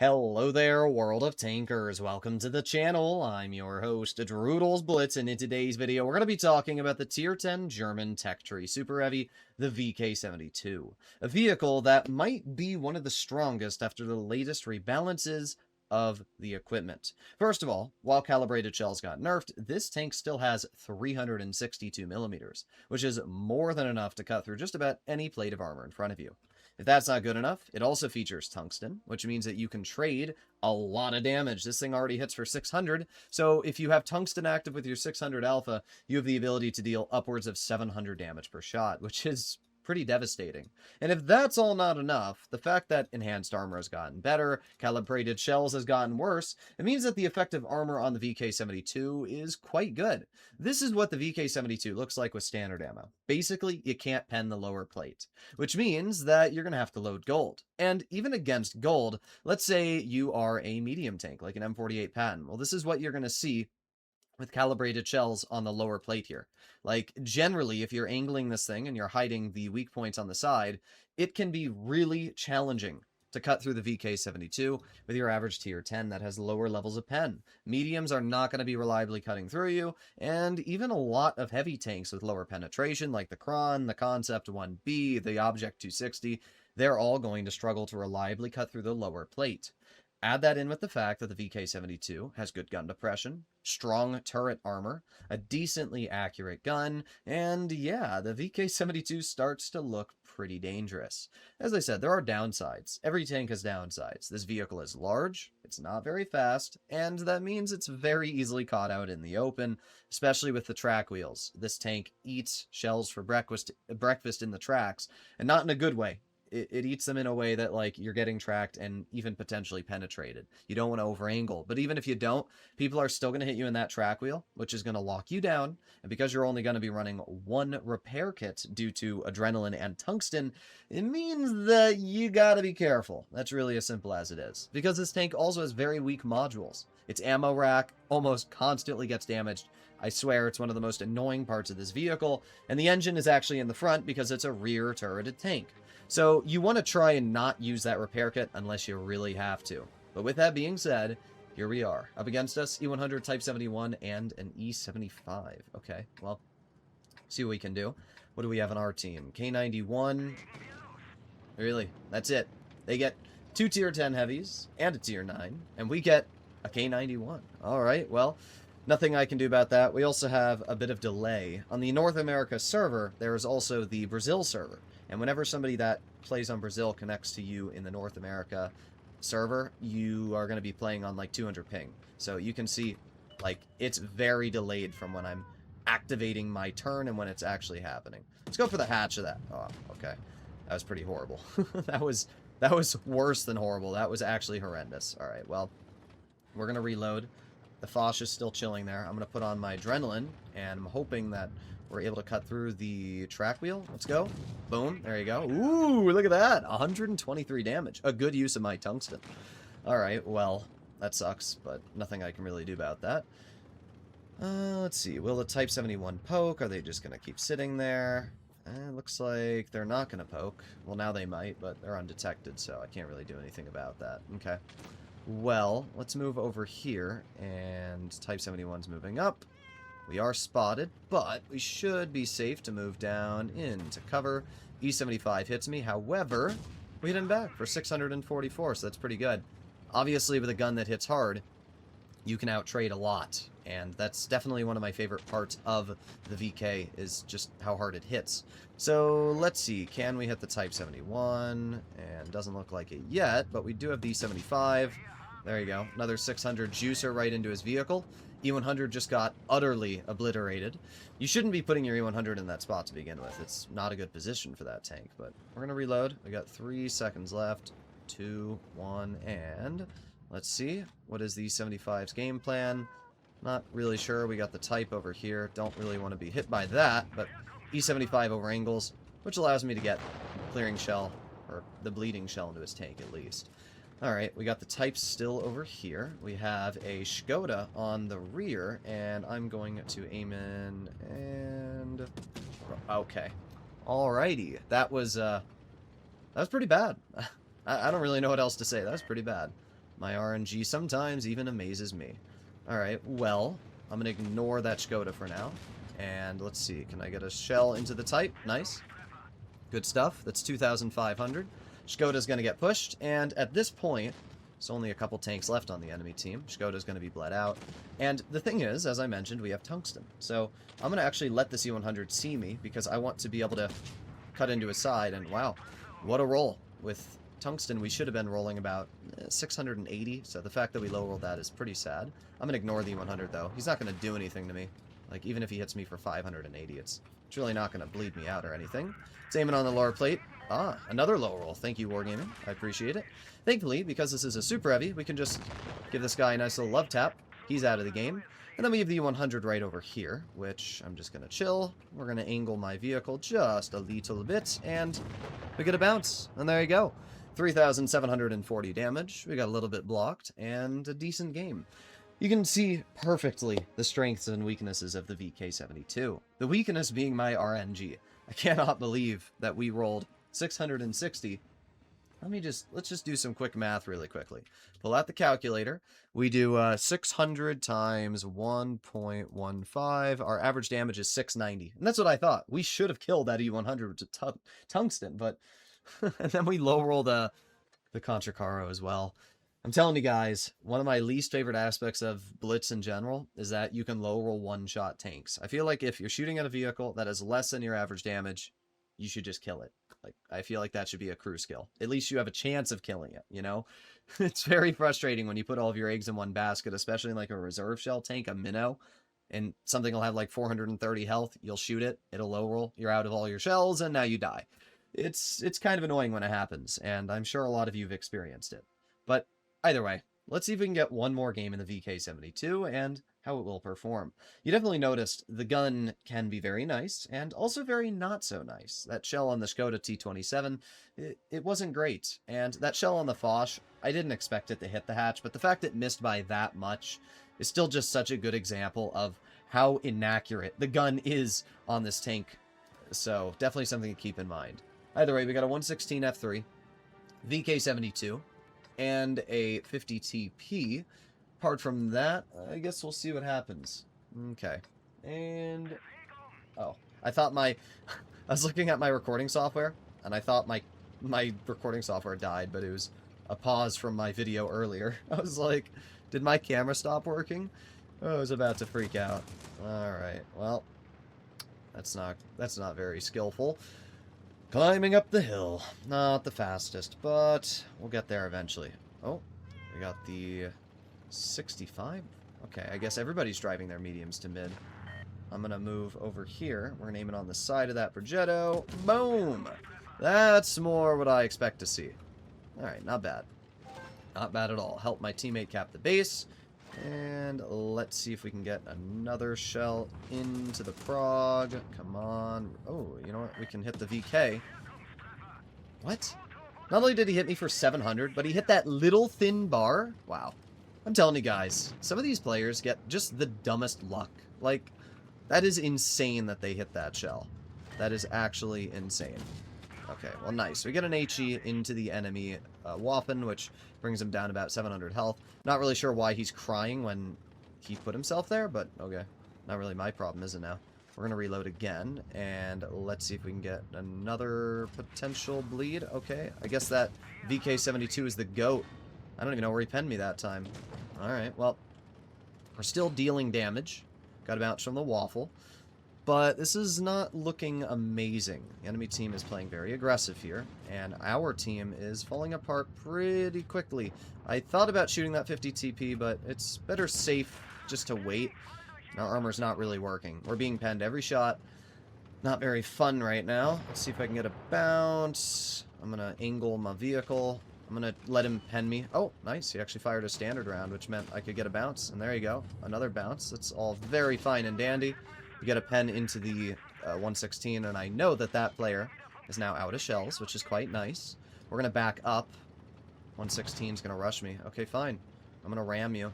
Hello there, world of tankers. Welcome to the channel. I'm your host, Droodles Blitz, and in today's video, we're going to be talking about the Tier 10 German tech tree super heavy, the VK72. A vehicle that might be one of the strongest after the latest rebalances of the equipment. First of all, while calibrated shells got nerfed, this tank still has 362 millimeters, which is more than enough to cut through just about any plate of armor in front of you. If that's not good enough, it also features tungsten, which means that you can trade a lot of damage. This thing already hits for 600, so if you have tungsten active with your 600 alpha, you have the ability to deal upwards of 700 damage per shot, which is pretty devastating. And if that's all not enough, the fact that enhanced armor has gotten better, calibrated shells has gotten worse, it means that the effective armor on the VK72 is quite good. This is what the VK72 looks like with standard ammo. Basically, you can't pen the lower plate, which means that you're going to have to load gold. And even against gold, let's say you are a medium tank, like an M48 Patton. Well, this is what you're going to see with calibrated shells on the lower plate here. Like, generally, if you're angling this thing and you're hiding the weak points on the side, it can be really challenging to cut through the VK72 with your average tier 10 that has lower levels of pen. Mediums are not going to be reliably cutting through you, and even a lot of heavy tanks with lower penetration, like the Kron, the Concept 1B, the Object 260, they're all going to struggle to reliably cut through the lower plate. Add that in with the fact that the VK72 has good gun depression, strong turret armor, a decently accurate gun, and yeah, the VK72 starts to look pretty dangerous. As I said, there are downsides. Every tank has downsides. This vehicle is large, it's not very fast, and that means it's very easily caught out in the open, especially with the track wheels. This tank eats shells for breakfast in the tracks, and not in a good way. It eats them in a way that, like, you're getting tracked and even potentially penetrated. You don't want to over-angle. But even if you don't, people are still going to hit you in that track wheel, which is going to lock you down. And because you're only going to be running one repair kit due to adrenaline and tungsten, it means that you got to be careful. That's really as simple as it is. Because this tank also has very weak modules. Its ammo rack almost constantly gets damaged. I swear it's one of the most annoying parts of this vehicle. And the engine is actually in the front because it's a rear turreted tank. So you want to try and not use that repair kit unless you really have to. But with that being said, here we are. Up against us, E100 Type 71 and an E75. Okay, well, see what we can do. What do we have on our team? K91. Really, that's it. They get 2 tier 10 heavies and a tier 9, and we get a K91. Alright, well, nothing I can do about that. We also have a bit of delay. On the North America server, there is also the Brazil server. And whenever somebody that plays on Brazil connects to you in the North America server, you are going to be playing on like 200 ping. So you can see, like, it's very delayed from when I'm activating my turn and when it's actually happening. Let's go for the hatch of that. Oh, okay. That was pretty horrible. that was worse than horrible. That was actually horrendous. All right, well, we're going to reload. The Foch is still chilling there. I'm going to put on my adrenaline, and I'm hoping that we're able to cut through the track wheel. Let's go. Boom. There you go. Ooh, look at that. 123 damage. A good use of my tungsten. Alright, well, that sucks, but nothing I can really do about that. Let's see. Will the Type 71 poke? Are they just going to keep sitting there? Looks like they're not going to poke. Well, now they might, but they're undetected, so I can't really do anything about that. Okay. Well, let's move over here, and Type 71's moving up. We are spotted, but we should be safe to move down into cover. E75 hits me, however, we hit him back for 644, so that's pretty good. Obviously, with a gun that hits hard, you can outtrade a lot, and that's definitely one of my favorite parts of the VK, is just how hard it hits. So, let's see, can we hit the Type 71? And doesn't look like it yet, but we do have the E75. There you go, another 600 juicer right into his vehicle. E100 just got utterly obliterated. You shouldn't be putting your E100 in that spot to begin with. It's not a good position for that tank, but we're going to reload. We got 3 seconds left. 2, 1, and let's see. What is the E75's game plan? Not really sure. We got the Type over here. Don't really want to be hit by that, but E75 over angles, which allows me to get clearing shell, or the bleeding shell into his tank at least. Alright, we got the Types still over here. We have a Skoda on the rear, and I'm going to aim in, and... okay. Alrighty. That was pretty bad. I don't really know what else to say. That was pretty bad. My RNG sometimes even amazes me. Alright, well, I'm going to ignore that Škoda for now. And let's see, can I get a shell into the type? Nice. Good stuff. That's 2,500. Škoda's going to get pushed, and at this point, there's only a couple tanks left on the enemy team. Škoda's going to be bled out. And the thing is, as I mentioned, we have tungsten. So I'm going to actually let the C-100 see me, because I want to be able to cut into his side, and wow, what a roll. With tungsten, we should have been rolling about 680, so the fact that we low rolled that is pretty sad. I'm going to ignore the E-100, though. He's not going to do anything to me. Like, even if he hits me for 580, it's really not going to bleed me out or anything. It's aiming on the lower plate. Ah, another low roll. Thank you, Wargaming. I appreciate it. Thankfully, because this is a super heavy, we can just give this guy a nice little love tap. He's out of the game. And then we have the 100 right over here, which I'm just going to chill. We're going to angle my vehicle just a little bit, and we get a bounce. And there you go. 3,740 damage. We got a little bit blocked, and a decent game. You can see perfectly the strengths and weaknesses of the VK72. The weakness being my RNG. I cannot believe that we rolled 660. Let's just do some quick math really quickly. Pull out the calculator. We do 600 times 1.15. Our average damage is 690. And that's what I thought. We should have killed that E-100 with tungsten, but... and then we low roll the Contra-Caro as well. I'm telling you guys, one of my least favorite aspects of Blitz in general is that you can low roll one-shot tanks. I feel like if you're shooting at a vehicle that has less than your average damage, you should just kill it. Like, I feel like that should be a crew skill. At least you have a chance of killing it, you know? It's very frustrating when you put all of your eggs in one basket, especially in like a reserve shell tank, a minnow, and something will have like 430 health. You'll shoot it, it'll low roll, you're out of all your shells, and now you die. It's kind of annoying when it happens, and I'm sure a lot of you have experienced it. But either way, let's see if we can get one more game in the VK72 and how it will perform. You definitely noticed the gun can be very nice and also very not so nice. That shell on the Škoda T27, it wasn't great. And that shell on the Foch, I didn't expect it to hit the hatch, but the fact it missed by that much is still just such a good example of how inaccurate the gun is on this tank. So definitely something to keep in mind. Either way, we got a 116 F3, VK72, and a 50 TP. Apart from that, I guess we'll see what happens. Okay. And... oh. I thought my... I was looking at my recording software, and I thought my recording software died, but it was a pause from my video earlier. I was like, did my camera stop working? Oh, I was about to freak out. Alright, well... That's not very skillful. Climbing up the hill. Not the fastest, but we'll get there eventually. Oh, we got the 65? Okay, I guess everybody's driving their mediums to mid. I'm going to move over here. We're going to aim it on the side of that Progetto. Boom! That's more what I expect to see. Alright, not bad. Not bad at all. Help my teammate cap the base. And let's see if we can get another shell into the prog. Come on. Oh, you know what? We can hit the VK. What? Not only did he hit me for 700, but he hit that little thin bar. Wow. I'm telling you guys, some of these players get just the dumbest luck. Like, that is insane that they hit that shell. That is actually insane. Okay, well, nice. We get an HE into the enemy Waffen, which brings him down about 700 health. Not really sure why he's crying when he put himself there, but okay. Not really my problem, is it now? We're going to reload again, and let's see if we can get another potential bleed. Okay, I guess that VK72 is the GOAT. I don't even know where he penned me that time. Alright, well, we're still dealing damage. Got a bounce from the Waffle. But this is not looking amazing. The enemy team is playing very aggressive here, and our team is falling apart pretty quickly. I thought about shooting that 50 TP, but it's better safe just to wait. Our armor's not really working. We're being penned every shot. Not very fun right now. Let's see if I can get a bounce. I'm going to angle my vehicle. I'm going to let him pen me. Oh, nice. He actually fired a standard round, which meant I could get a bounce. And there you go. Another bounce. It's all very fine and dandy. We get a pen into the 116, and I know that that player is now out of shells, which is quite nice. We're going to back up. 116 is going to rush me. Okay, fine. I'm going to ram you.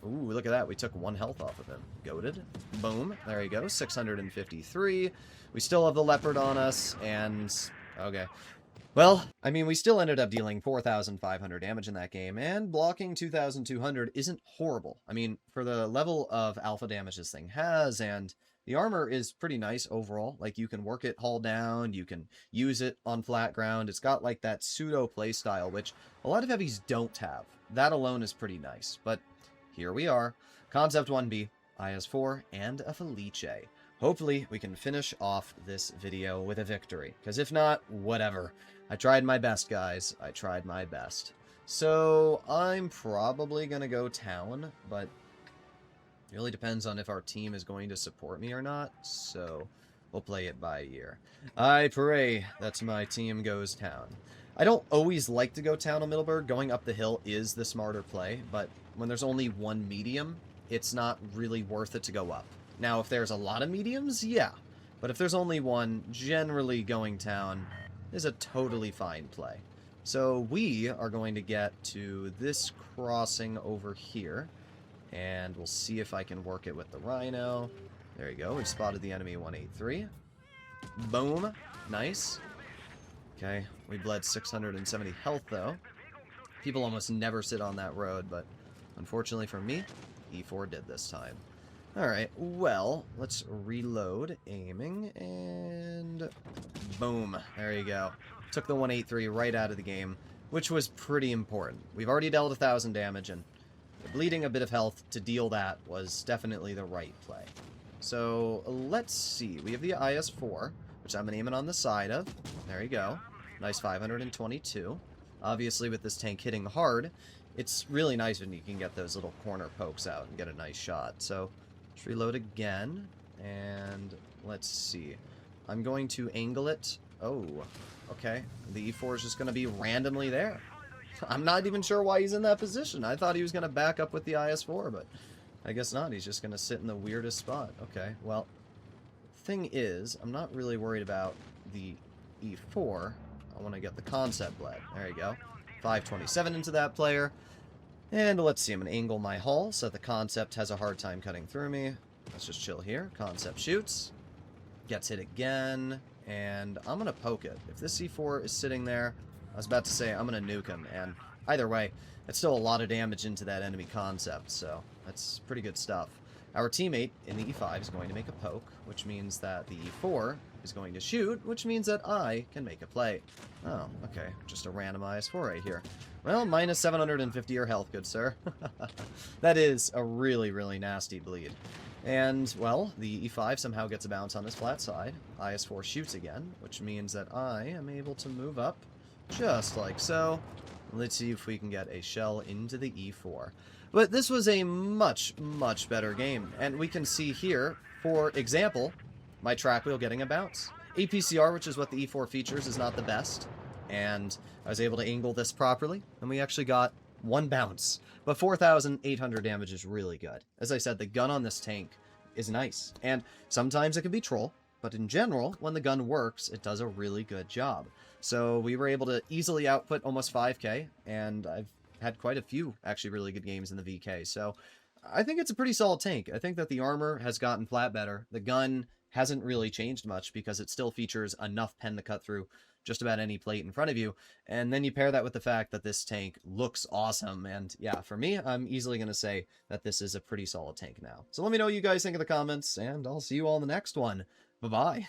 Ooh, look at that. We took 1 health off of him. Goated. Boom. There you go. 653. We still have the Leopard on us, and... okay. Well, I mean, we still ended up dealing 4,500 damage in that game, and blocking 2,200 isn't horrible. I mean, for the level of alpha damage this thing has, and the armor is pretty nice overall. Like, you can work it hull down, you can use it on flat ground. It's got, like, that pseudo playstyle, which a lot of heavies don't have. That alone is pretty nice, but here we are. Concept 1B, IS-4, and a Felice. Hopefully, we can finish off this video with a victory, because if not, whatever. I tried my best, guys. I tried my best. So, I'm probably going to go town, but it really depends on if our team is going to support me or not, so we'll play it by ear. I pray that my team goes town. I don't always like to go town on Middleburg. Going up the hill is the smarter play, but when there's only one medium, it's not really worth it to go up. Now, if there's a lot of mediums, yeah. But if there's only one, generally going town is a totally fine play. So we are going to get to this crossing over here, and we'll see if I can work it with the Rhino. There you go. We spotted the enemy 183. Boom. Nice. Okay, we bled 670 health, though. People almost never sit on that road, but unfortunately for me, E4 did this time. Alright, well, let's reload, aiming, and boom, there you go. Took the 183 right out of the game, which was pretty important. We've already dealt 1,000 damage, and bleeding a bit of health to deal that was definitely the right play. So, let's see, we have the IS-4, which I'm aiming on the side of. There you go. Nice 522. Obviously, with this tank hitting hard, it's really nice when you can get those little corner pokes out and get a nice shot. So, let's reload again, and let's see. I'm going to angle it. Oh, okay. The E4 is just going to be randomly there. I'm not even sure why he's in that position. I thought he was going to back up with the IS-4, but I guess not. He's just going to sit in the weirdest spot. Okay, well, thing is, I'm not really worried about the E4. I want to get the concept bled. There you go. 527 into that player. And let's see, I'm going to angle my hull so the concept has a hard time cutting through me. Let's just chill here. Concept shoots. Gets hit again. And I'm going to poke it. If this C4 is sitting there, I was about to say I'm going to nuke him. And either way, it's still a lot of damage into that enemy concept. So that's pretty good stuff. Our teammate in the E5 is going to make a poke, which means that the E4 is going to shoot, which means that I can make a play. Oh, okay. Just a randomized 4 right here. Well, minus 750 your health, good sir. That is a really, really nasty bleed. And, well, the E5 somehow gets a bounce on his flat side. IS-4 shoots again, which means that I am able to move up just like so. Let's see if we can get a shell into the E4. But this was a much, much better game. And we can see here, for example, my track wheel getting a bounce. APCR, which is what the E4 features, is not the best. And I was able to angle this properly, and we actually got one bounce. But 4,800 damage is really good. As I said, the gun on this tank is nice. And sometimes it can be troll, but in general, when the gun works, it does a really good job. So we were able to easily output almost 5k, and I've had quite a few actually really good games in the VK. So I think it's a pretty solid tank. I think that the armor has gotten flat better. The gun hasn't really changed much because it still features enough pen to cut through just about any plate in front of you. And then you pair that with the fact that this tank looks awesome. And yeah, for me, I'm easily going to say that this is a pretty solid tank now. So let me know what you guys think in the comments, and I'll see you all in the next one. Bye-bye.